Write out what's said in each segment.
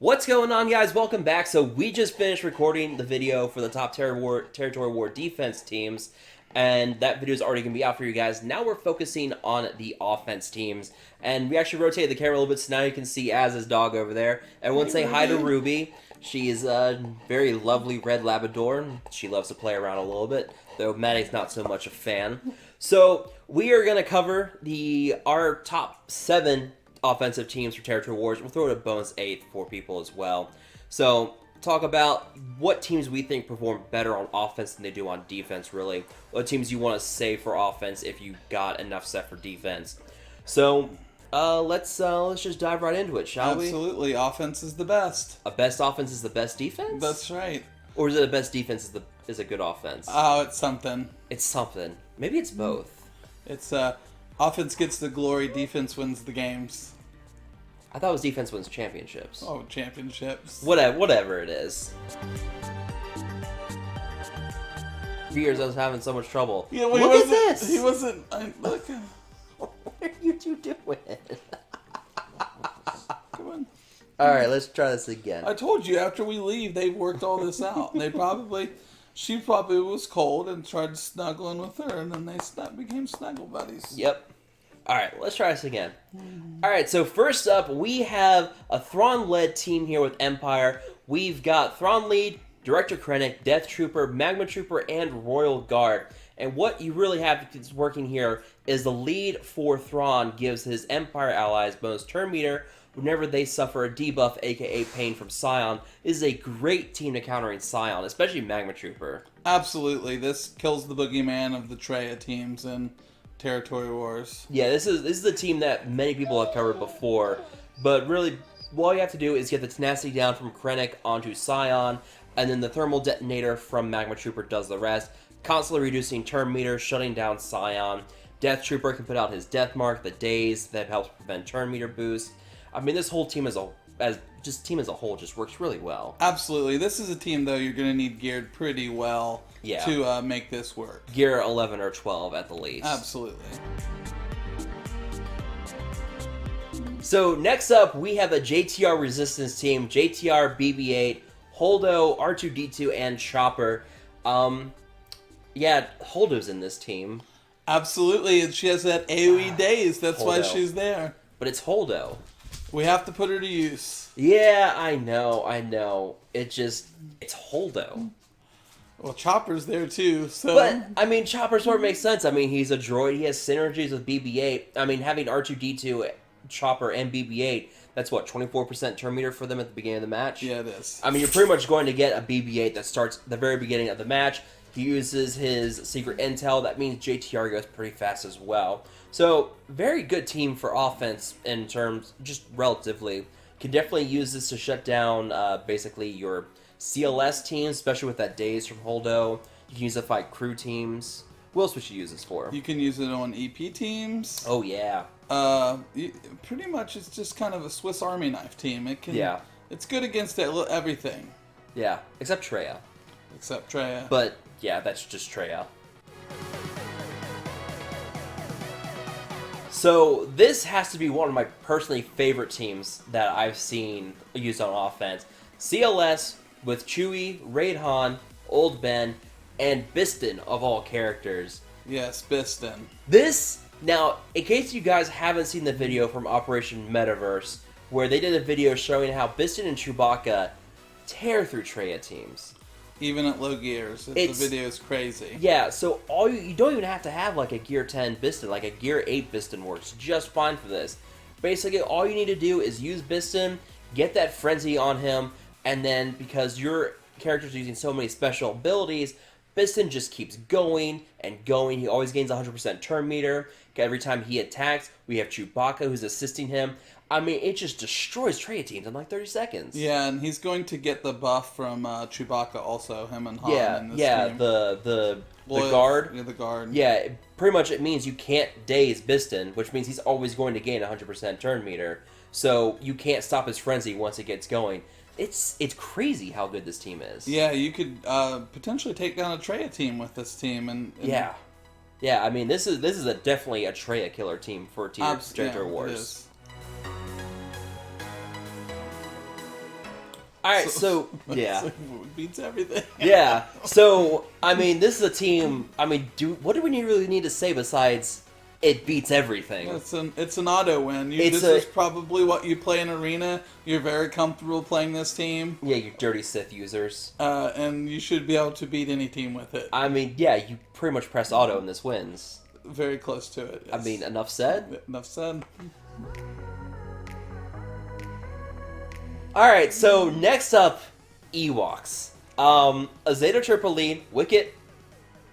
What's going on, guys? Welcome back. So we just finished recording the video for the top Territory War defense teams, and that video is already going to be out for you guys. Now we're focusing on the offense teams, and we actually rotated the camera a little bit, so now you can see Az's dog over there. Everyone say hi to Ruby. She is a very lovely red Labrador. She loves to play around a little bit, though Maddie's not so much a fan. So we are going to cover our top 7 offensive teams for Territory Wars. We'll throw it a bonus 8 for people as well. So talk about what teams we think perform better on offense than they do on defense, really. What teams you want to save for offense if you got enough set for defense. So let's just dive right into it, shall we? Absolutely. Offense is the best. A best offense is the best defense? That's right. Or is it a best defense is a good offense? Oh, it's something. It's something. Maybe it's both. It's offense gets the glory, defense wins the games. I thought it was defense wins championships. Oh, championships. Whatever it is. For years I was having so much trouble. Yeah, well, look at this! He wasn't... look. What are you two doing? Come on. Alright, let's try this again. I told you, after we leave, they worked all this out. She probably was cold and tried snuggling with her, and then they became snuggle buddies. Yep. Alright, let's try this again. Alright, so first up, we have a Thrawn-led team here with Empire. We've got Thrawn lead, Director Krennic, Death Trooper, Magma Trooper, and Royal Guard. And what you really have that's working here is the lead for Thrawn gives his Empire allies bonus turn meter whenever they suffer a debuff, aka pain from Scion. This is a great team to countering Scion, especially Magma Trooper. Absolutely. This kills the boogeyman of the Traya teams and Territory Wars. Yeah, this is the team that many people have covered before, but really, all you have to do is get the tenacity down from Krennic onto Scion, and then the thermal detonator from Magma Trooper does the rest, constantly reducing turn meter, shutting down Scion. Death Trooper can put out his death mark, the daze, that helps prevent turn meter boost. I mean, this whole team as a whole just works really well. Absolutely. This is a team, though, you're going to need geared pretty well to make this work. Gear 11 or 12 at the least. Absolutely. So next up, we have a JTR Resistance team, JTR, BB-8, Holdo, R2-D2, and Chopper. Yeah, Holdo's in this team. Absolutely, and she has that AoE daze. That's Holdo. why she's there. But it's Holdo. We have to put her to use. Yeah, I know. It's Holdo. Well, Chopper's there too, so... But, I mean, Chopper sort of makes sense. I mean, he's a droid. He has synergies with BB-8. I mean, having R2-D2, Chopper, and BB-8, that's what, 24% turn meter for them at the beginning of the match? Yeah, it is. I mean, you're pretty much going to get a BB-8 that starts at the very beginning of the match. He uses his secret intel. That means JTR goes pretty fast as well. So, very good team for offense in terms, just relatively. Can definitely use this to shut down, basically, your CLS teams, especially with that daze from Holdo. You can use it to fight crew teams. What else would you use this for? You can use it on EP teams. Oh, yeah. Pretty much, it's just kind of a Swiss Army knife team. Yeah. It's good against everything. Yeah, except Traya. Except Traya. But, yeah, that's just Traya. So, this has to be one of my personally favorite teams that I've seen used on offense. CLS with Chewie, Raid Han, Old Ben, and Biston of all characters. Yes, Biston. This, now, in case you guys haven't seen the video from Operation Metaverse, where they did a video showing how Biston and Chewbacca tear through Traya teams. Even at low gears, the video is crazy. Yeah, so you don't even have to have like a Gear 10 Biston, like a Gear 8 Biston works just fine for this. Basically, all you need to do is use Biston, get that frenzy on him, and then because your character's using so many special abilities, Biston just keeps going and going. He always gains 100% turn meter. Every time he attacks, we have Chewbacca who's assisting him. I mean, it just destroys Traya teams in like 30 seconds. Yeah, and he's going to get the buff from Chewbacca also, him and Han in this game. The guard. Yeah, the guard. Yeah, pretty much it means you can't daze Biston, which means he's always going to gain 100% turn meter. So you can't stop his frenzy once it gets going. It's crazy how good this team is. Yeah, you could potentially take down a Traya team with this team. And yeah. I mean, this is definitely a Traya killer team for Territory Wars. It is. All right, so yeah, it beats everything. yeah. So I mean, this is a team. I mean, what do we really need to say besides it beats everything? It's an auto win. This is probably what you play in arena. You're very comfortable playing this team. Yeah, you dirty Sith users. And you should be able to beat any team with it. I mean, yeah, you pretty much press auto and this wins. Very close to it. Yes. I mean, enough said. Enough said. All right, so next up, Ewoks. A Zeta Chirpa lead, Wicket,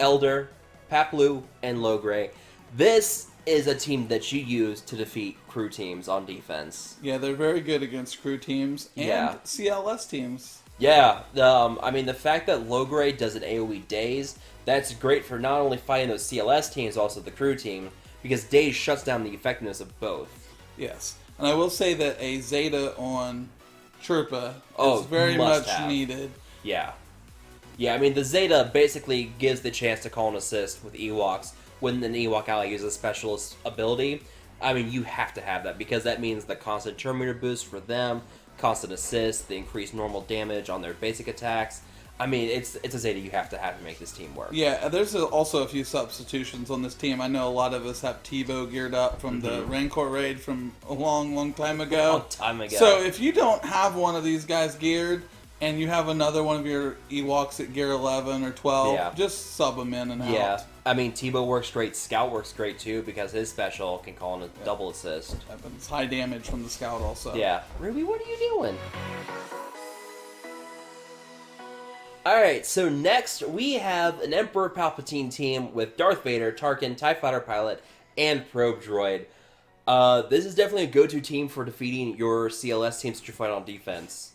Elder, Paplu, and Logray. This is a team that you use to defeat crew teams on defense. Yeah, they're very good against crew teams and CLS teams. Yeah, I mean, the fact that Logray does an AoE Daze, that's great for not only fighting those CLS teams, also the crew team, because Daze shuts down the effectiveness of both. Yes, and I will say that a Zeta on Chirpa is very much needed. Yeah. Yeah, I mean, the Zeta basically gives the chance to call an assist with Ewoks when an Ewok ally uses a specialist ability. I mean, you have to have that because that means the constant turn meter boost for them, constant assist, the increased normal damage on their basic attacks. I mean, it's a Zeta you have to make this team work. Yeah, there's also a few substitutions on this team. I know a lot of us have Tebow geared up from the Rancor raid from a long, long time ago. Long time ago. So if you don't have one of these guys geared, and you have another one of your Ewoks at gear 11 or 12, just sub them in and out. Yeah, I mean, Tebow works great. Scout works great, too, because his special can call in a double assist. It's high damage from the Scout also. Yeah. Ruby, what are you doing? Alright, so next we have an Emperor Palpatine team with Darth Vader, Tarkin, TIE Fighter Pilot, and Probe Droid. This is definitely a go-to team for defeating your CLS teams that you fight on defense.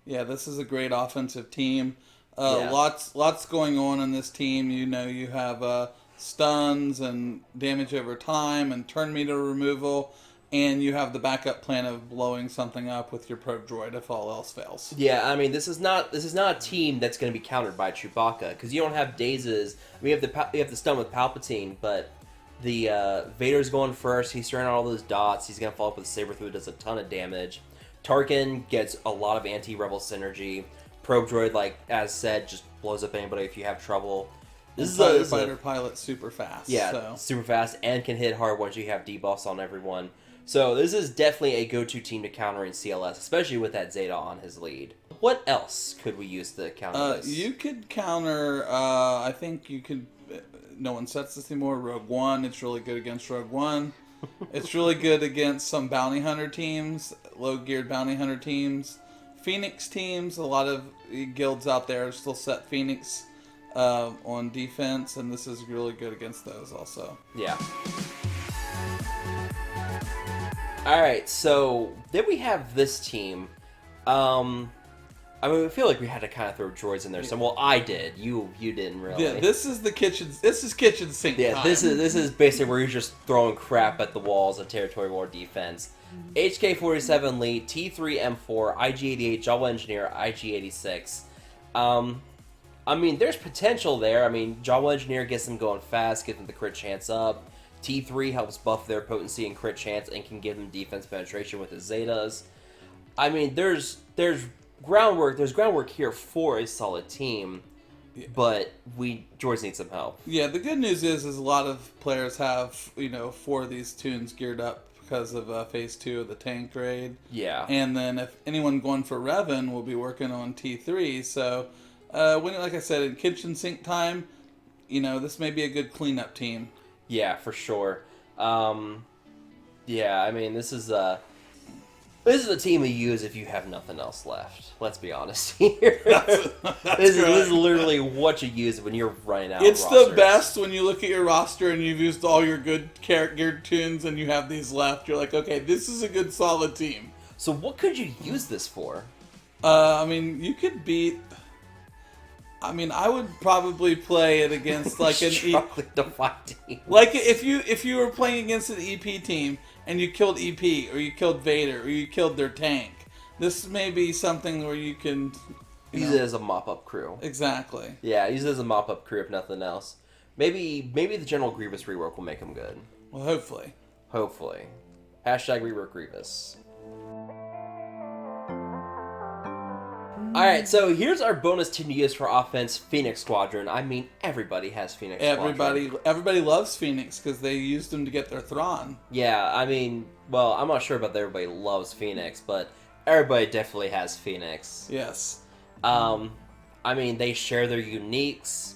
Yeah, this is a great offensive team. Lots going on in this team. You know, you have stuns and damage over time and turn meter removal, and you have the backup plan of blowing something up with your probe droid if all else fails. Yeah, I mean, this is not a team that's going to be countered by Chewbacca because you don't have dazes. I mean, you have the stun with Palpatine, but the Vader's going first. He's throwing out all those dots. He's going to follow up with Saber through. It does a ton of damage. Tarkin gets a lot of anti-rebel synergy. Probe droid, like as said, just blows up anybody if you have trouble. This is a fighter pilot super fast. Yeah, super fast and can hit hard once you have debuffs on everyone. So this is definitely a go-to team to counter in CLS, especially with that Zeta on his lead. What else could we use to counter this? You could counter. I think you could. No one sets this anymore. Rogue One. It's really good against Rogue One. It's really good against some bounty hunter teams, low-geared bounty hunter teams, Phoenix teams. A lot of guilds out there still set Phoenix on defense, and this is really good against those also. Yeah. Alright, so then we have this team. I mean, I feel like we had to kind of throw droids in there. So, well, I did. You didn't really. Yeah, this is kitchen sink time. This is basically where you're just throwing crap at the walls of territory war defense. HK-47 lead, T3-M4, IG-88, Jawa Engineer, IG-86. I mean, there's potential there. I mean, Jawa Engineer gets them going fast, gets them the crit chance up. T3 helps buff their potency and crit chance and can give them defense penetration with his Zetas. I mean, there's groundwork here for a solid team, but droids need some help. Yeah, the good news is a lot of players have 4 of these tunes geared up because of Phase 2 of the tank raid. Yeah. And then if anyone going for Revan will be working on T3, so like I said, in kitchen sink time, this may be a good cleanup team. Yeah, for sure. Yeah, I mean, this is a team to use if you have nothing else left. Let's be honest here. This is literally what you use when you're running out. It's of rosters. the best when you look at your roster and you've used all your good geared tunes and you have these left. You're like, okay, this is a good solid team. So what could you use this for? I mean, you could beat. I mean, I would probably play it against like an like if you were playing against an EP team and you killed EP or you killed Vader or you killed their tank. This may be something where you can use it as a mop-up crew. Exactly. Yeah, use it as a mop-up crew if nothing else. Maybe the General Grievous rework will make him good. Well, hopefully. Hopefully. # rework Grievous. Alright, so here's our bonus team to use for offense, Phoenix Squadron. I mean, everybody has Phoenix Squadron. Everybody loves Phoenix because they used them to get their Thrawn. Yeah, I mean, well, I'm not sure about that everybody loves Phoenix, but everybody definitely has Phoenix. Yes. I mean, they share their uniques,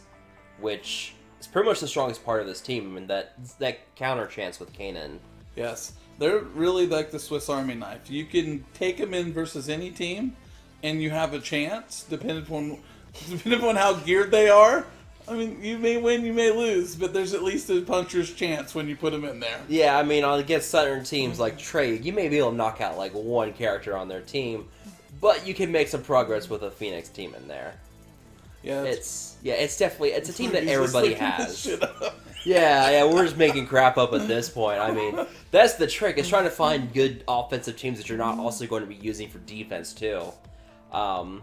which is pretty much the strongest part of this team. I mean, that counter chance with Kanan. Yes. They're really like the Swiss Army knife. You can take them in versus any team, and you have a chance, depending upon how geared they are. I mean, you may win, you may lose, but there's at least a puncher's chance when you put them in there. Yeah, I mean, against certain teams like Trade, you may be able to knock out like one character on their team, but you can make some progress with a Phoenix team in there. Yeah, it's definitely a team that everybody has. Yeah, yeah, we're just making crap up at this point. I mean, that's the trick. Is trying to find good offensive teams that you're not also going to be using for defense too. So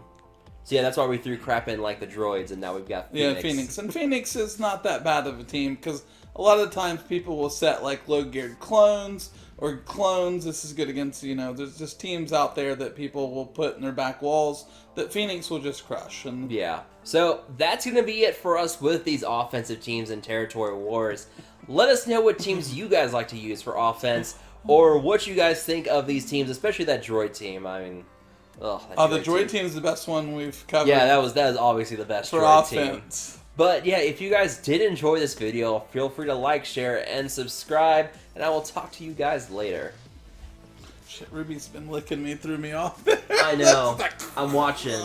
yeah, that's why we threw crap in like the droids, and now we've got Phoenix. Yeah, Phoenix. And Phoenix is not that bad of a team, because a lot of times people will set like low-geared clones, or clones. This is good against, there's just teams out there that people will put in their back walls that Phoenix will just crush. And yeah. So that's going to be it for us with these offensive teams in Territory Wars. Let us know what teams you guys like to use for offense, or what you guys think of these teams, especially that droid team. I mean... the droid team is the best one we've covered. Yeah, that is obviously the best for droid offense. Team. But yeah, if you guys did enjoy this video, feel free to like, share, and subscribe, and I will talk to you guys later. Shit, Ruby's been licking me, threw me off. I know. I'm watching.